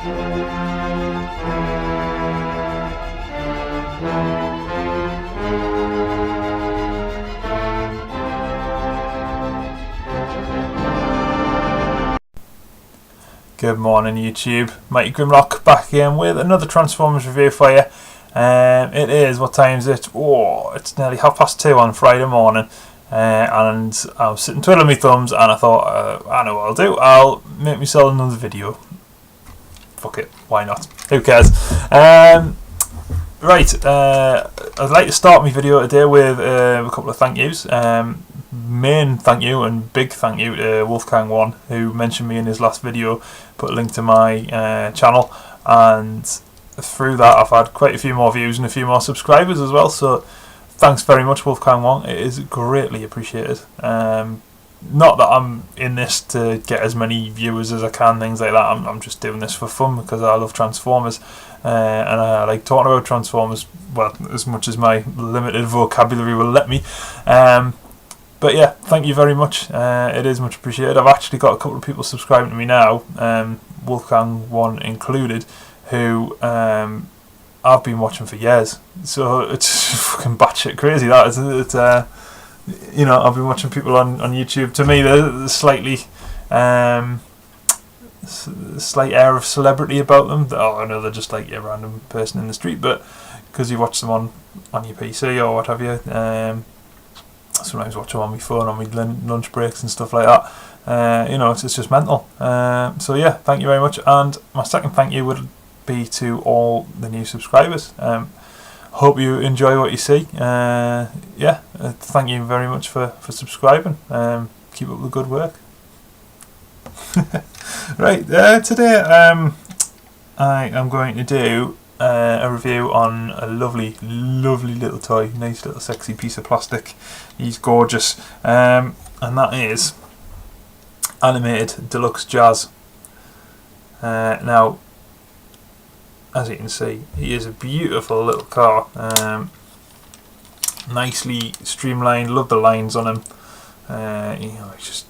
Good morning YouTube, Mighty Grimlock back again with another Transformers review for you. It is, what time is it? Oh, it's nearly 2:30 on Friday morning, and I was sitting twiddling my thumbs and I thought, I know what I'll do, I'll make myself another video. Fuck it, why not? Who cares? Right, I'd like to start my video today with a couple of thank yous. Main thank you and big thank you to Wolfgang1, who mentioned me in his last video, put a link to my channel, and through that I've had quite a few more views and a few more subscribers as well, so thanks very much Wolfgang1, it is greatly appreciated. Not that I'm in this to get as many viewers as I can, things like that. I'm just doing this for fun because I love Transformers, and I like talking about Transformers, well, as much as my limited vocabulary will let me. But yeah, thank you very much. It is much appreciated. I've actually got a couple of people subscribing to me now, Wolfgang1 included, who I've been watching for years. So it's fucking batshit crazy. That is, you know, I've been watching people on YouTube. To me, there's slightly slight air of celebrity about them. Oh, I know they're just like a random person in the street, but because you watch them on your PC or what have you. Sometimes watch them on my phone on my lunch breaks and stuff like that. You know, it's just mental. So yeah, thank you very much. And my second thank you would be to all the new subscribers. Hope you enjoy what you see. Yeah, thank you very much for subscribing. Keep up the good work. Right, today I am going to do a review on a lovely little toy, nice little sexy piece of plastic. He's gorgeous, and that is animated Deluxe Jazz. Now, as you can see, he is a beautiful little car, nicely streamlined. Love the lines on him. You know, it's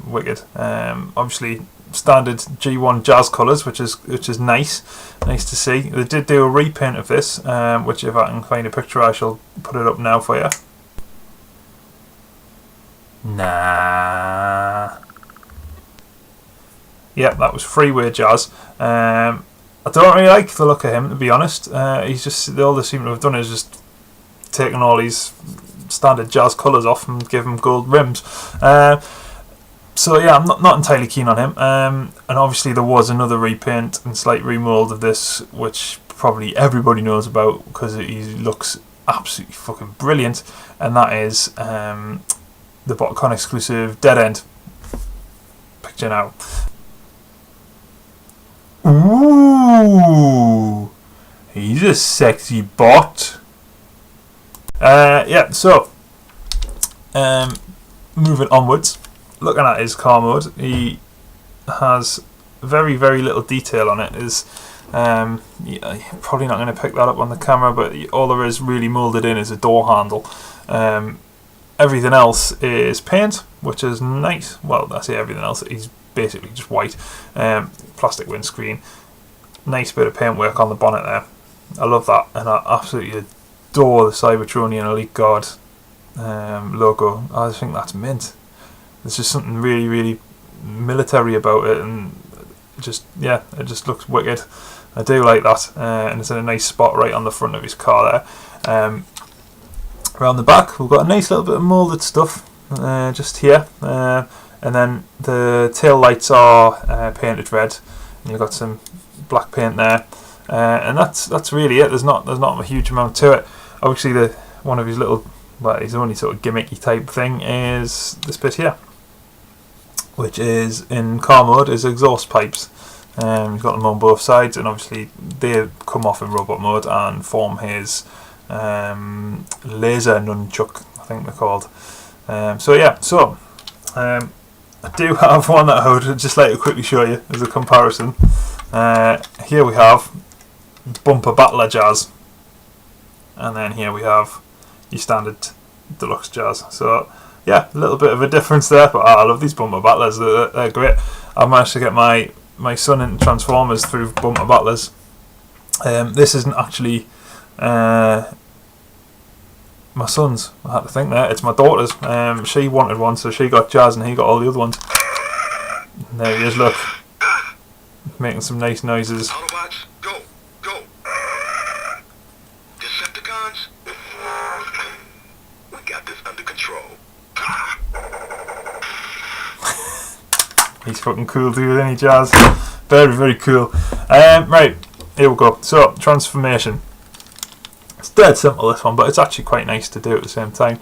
wicked. Obviously, standard G1 Jazz colours, which is nice to see. They did do a repaint of this, which if I can find a picture I shall put it up now for you. Nah. Yep, that was Freeway Jazz. I don't really like the look of him, to be honest. He's just, all they seem to have done is just taken all these standard Jazz colours off and give him gold rims. So yeah, I'm not entirely keen on him, and obviously there was another repaint and slight remould of this, which probably everybody knows about because he looks absolutely fucking brilliant, and that is the BotCon exclusive Dead End. Picture now. Ooh, he's a sexy bot. Yeah, so moving onwards. Looking at his car mode, he has very little detail on it. Is yeah, you're probably not going to pick that up on the camera, but all there is really moulded in is a door handle. Everything else is paint, which is nice. Well, I say everything else. He's basically just white, plastic windscreen. Nice bit of paintwork on the bonnet there. I love that, and I absolutely adore the Cybertronian Elite Guard logo. I think that's mint. There's just something really military about it, and just, yeah, it just looks wicked. I do like that, and it's in a nice spot right on the front of his car there. Around the back we've got a nice little bit of moulded stuff just here, and then the tail lights are painted red, and you've got some black paint there, and that's really it. There's not a huge amount to it. Obviously one of his little, well, his only sort of gimmicky type thing is this bit here, which is in car mode is exhaust pipes. He's got them on both sides, and obviously they come off in robot mode and form his laser nunchuck, I think they're called. So yeah, I do have one that I would just like to quickly show you as a comparison. Here we have Bumper Battler Jazz, and then here we have your standard Deluxe Jazz. So yeah, a little bit of a difference there, but I love these Bumper Battlers, they're great. I managed to get my my son into Transformers through Bumper Battlers. This isn't actually my son's. I had to think there. It's my daughter's. She wanted one, so she got Jazz and he got all the other ones. And there he is, look. Making some nice noises. Autobots, go, go. Decepticons, we got this under control. He's fucking cool dude, isn't he, Jazz? Very, very cool. Right, here we go. So, transformation. It's dead simple, this one, but it's actually quite nice to do at the same time.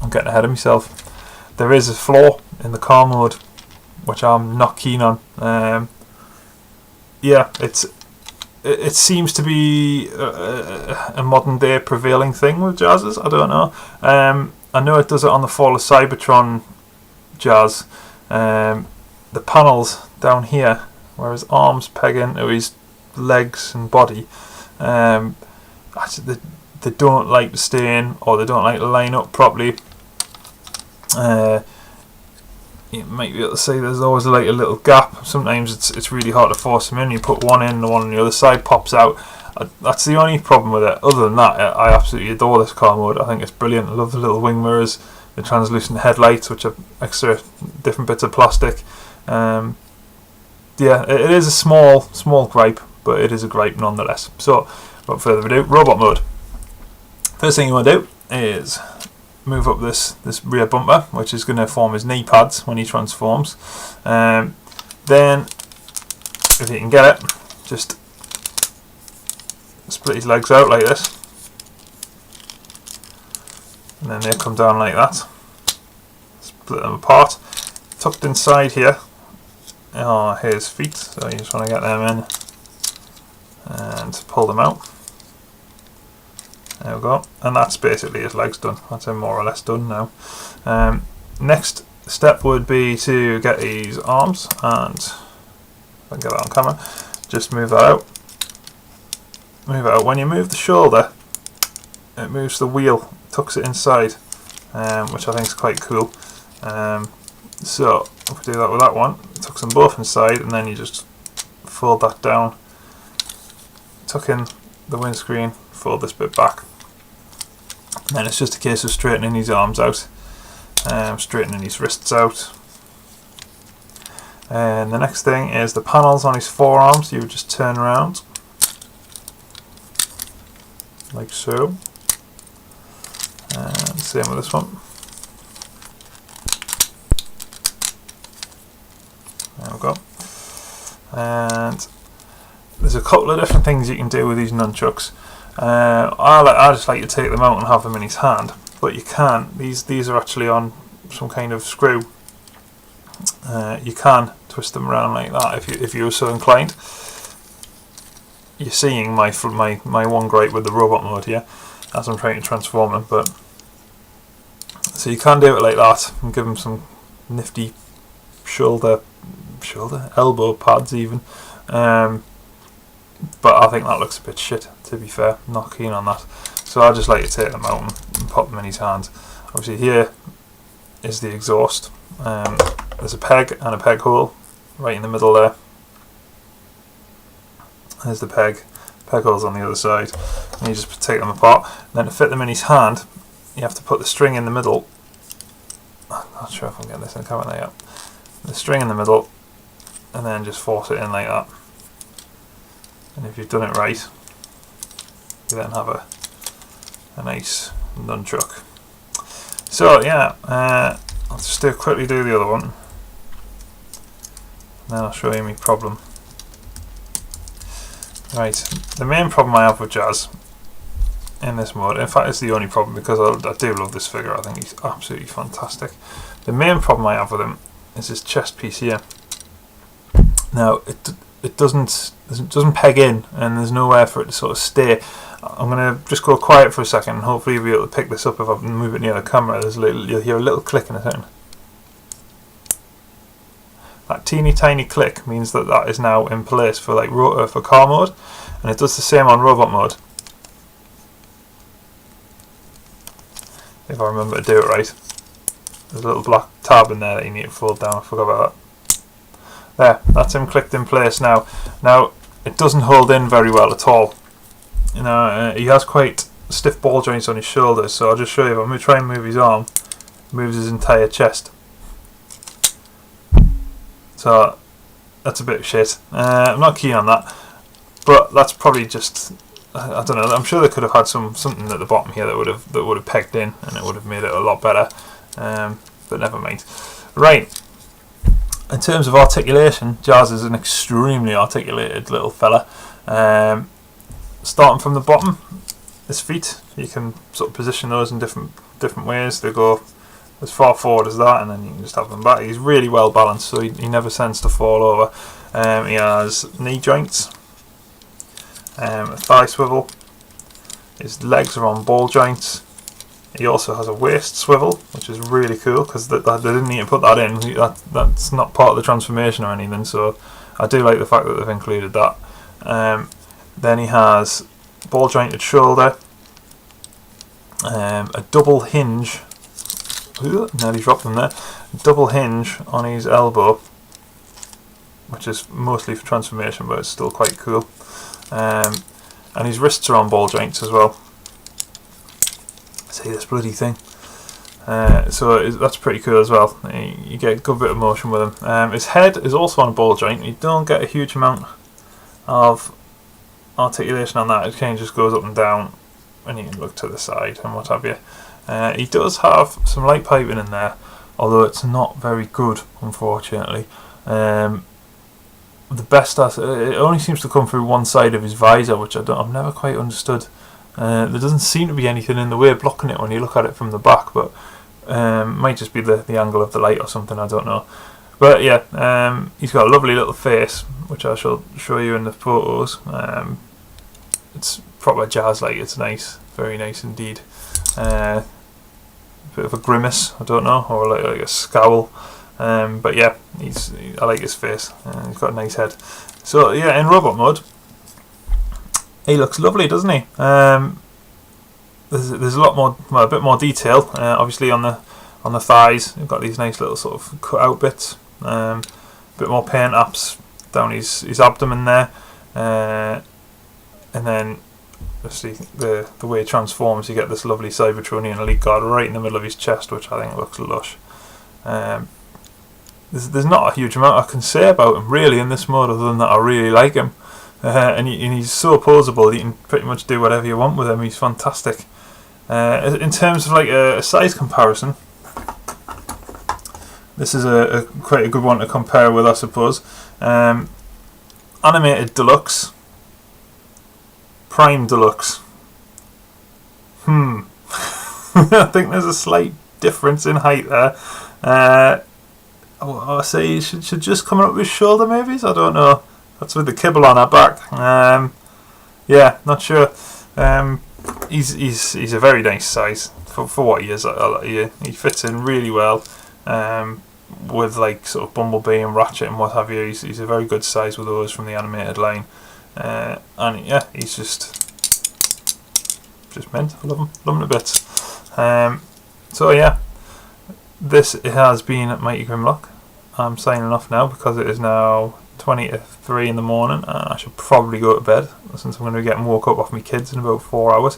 I'm getting ahead of myself. There is a flaw in the car mode, which I'm not keen on. Yeah, it seems to be a modern day prevailing thing with Jazzes. I don't know. I know it does it on the Fall of Cybertron Jazz. The panels down here, where his arms peg into his legs and body, actually they don't like to stay in, or they don't like to line up properly. You might be able to see there's always like a little gap. Sometimes it's really hard to force them in. You put one in, the one on the other side pops out. That's the only problem with it. Other than that, I absolutely adore this car mode. I think it's brilliant. I love the little wing mirrors, the translucent headlights, which are extra different bits of plastic. Yeah, it is a small gripe, but it is a gripe nonetheless. So, without further ado, robot mode. First thing you want to do is move up this rear bumper, which is going to form his knee pads when he transforms. Then, if you can get it, just split his legs out like this, and then they come down like that. Split them apart. Tucked inside here are his feet, so you just want to get them in and pull them out. There we go, and that's basically his legs done. That's him more or less done now. Next step would be to get his arms, and if I can get that on camera, just move that out. Move it out. When you move the shoulder, it moves the wheel, tucks it inside, which I think is quite cool. So if we do that with that one, it tucks them both inside, and then you just fold that down, tuck in the windscreen, fold this bit back. And then it's just a case of straightening his arms out, straightening his wrists out. And the next thing is the panels on his forearms. You would just turn around like so. And same with this one. There we go. And there's a couple of different things you can do with these nunchucks. I just like to take them out and have them in his hand, but you can. These are actually on some kind of screw. You can twist them around like that if you were so inclined. You're seeing my one gripe with the robot mode here, as I'm trying to transform him. But so you can do it like that and give him some nifty elbow pads even. But I think that looks a bit shit, to be fair. I'm not keen on that. So I just like to take them out and pop them in his hand. Obviously here is the exhaust. There's a peg and a peg hole right in the middle there. There's the peg hole's on the other side. And you just take them apart. And then to fit them in his hand, you have to put the string in the middle. I'm not sure if I'm getting this in the camera there yet. The string in the middle, and then just force it in like that. And if you've done it right, you then have a nice nunchuck. So yeah, I'll just quickly do the other one, and then I'll show you my problem. Right, the main problem I have with Jazz in this mode, in fact it's the only problem because I do love this figure, I think he's absolutely fantastic. The main problem I have with him is his chest piece here. Now it doesn't peg in, and there's nowhere for it to sort of stay. I'm going to just go quiet for a second, and hopefully you'll be able to pick this up if I move it near the camera. You'll hear a little click in a second. That teeny tiny click means that is now in place for for car mode, and it does the same on robot mode. If I remember to do it right. There's a little black tab in there that you need to fold down. I forgot about that. There, that's him clicked in place now. Now, it doesn't hold in very well at all. You know, he has quite stiff ball joints on his shoulders, so I'll just show you. If I'm going to try and move his arm, moves his entire chest. So, that's a bit of shit. I'm not keen on that, but that's probably just, I don't know. I'm sure they could have had something at the bottom here that would have pegged in, and it would have made it a lot better. But never mind. Right. In terms of articulation, Jazz is an extremely articulated little fella. Starting from the bottom, his feet, you can sort of position those in different ways. They go as far forward as that, and then you can just have them back. He's really well balanced, so he never tends to fall over. He has knee joints, a thigh swivel. His legs are on ball joints. He also has a waist swivel, which is really cool because they didn't need to put that in. That's not part of the transformation or anything, so I do like the fact that they've included that. Then he has ball jointed shoulder, a double hinge. Nearly dropped them there. Double hinge on his elbow, which is mostly for transformation, but it's still quite cool. And his wrists are on ball joints as well. See this bloody thing. So that's pretty cool as well. You get a good bit of motion with him. His head is also on a ball joint. You don't get a huge amount of articulation on that. It kind of just goes up and down, and you can look to the side and what have you. He does have some light piping in there, although it's not very good, unfortunately. The best it only seems to come through one side of his visor, which I've never quite understood. There doesn't seem to be anything in the way of blocking it when you look at it from the back, but might just be the angle of the light or something, I don't know. But yeah, he's got a lovely little face, which I shall show you in the photos. It's proper Jazz-like. It's nice, very nice indeed. Bit of a grimace, I don't know, or like a scowl. But yeah, I like his face. He's got a nice head. So yeah, in robot mode, he looks lovely, doesn't he? There's a bit more detail. Obviously on the thighs, you've got these nice little sort of cut out bits. A bit more paint apps down his abdomen there, and then obviously the way it transforms, you get this lovely Cybertronian elite guard right in the middle of his chest, which I think looks lush. There's not a huge amount I can say about him really in this mode, other than that I really like him. And he's so posable, you can pretty much do whatever you want with him. He's fantastic. In terms of like a size comparison, this is quite a good one to compare with, I suppose. Animated Deluxe, Prime Deluxe. I think there's a slight difference in height there. I say he should just come up with his shoulder, maybe. I don't know. That's with the kibble on her back. Yeah, not sure. He's a very nice size for what he is. He fits in really well. With like sort of Bumblebee and Ratchet and what have you. He's a very good size with those from the animated line. And yeah, he's just mint. I love him to bits. So yeah, this has been Mighty Grimlock. I'm signing off now because it is now 20 to 3 in the morning, and I should probably go to bed since I'm going to be getting woke up off my kids in about 4 hours.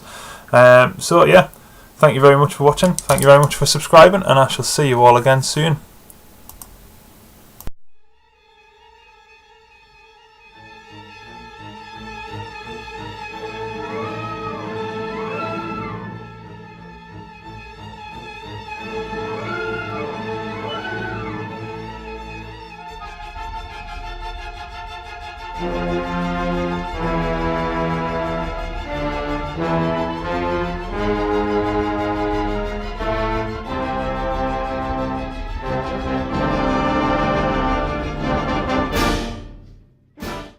So yeah, thank you very much for watching. Thank you very much for subscribing, and I shall see you all again soon.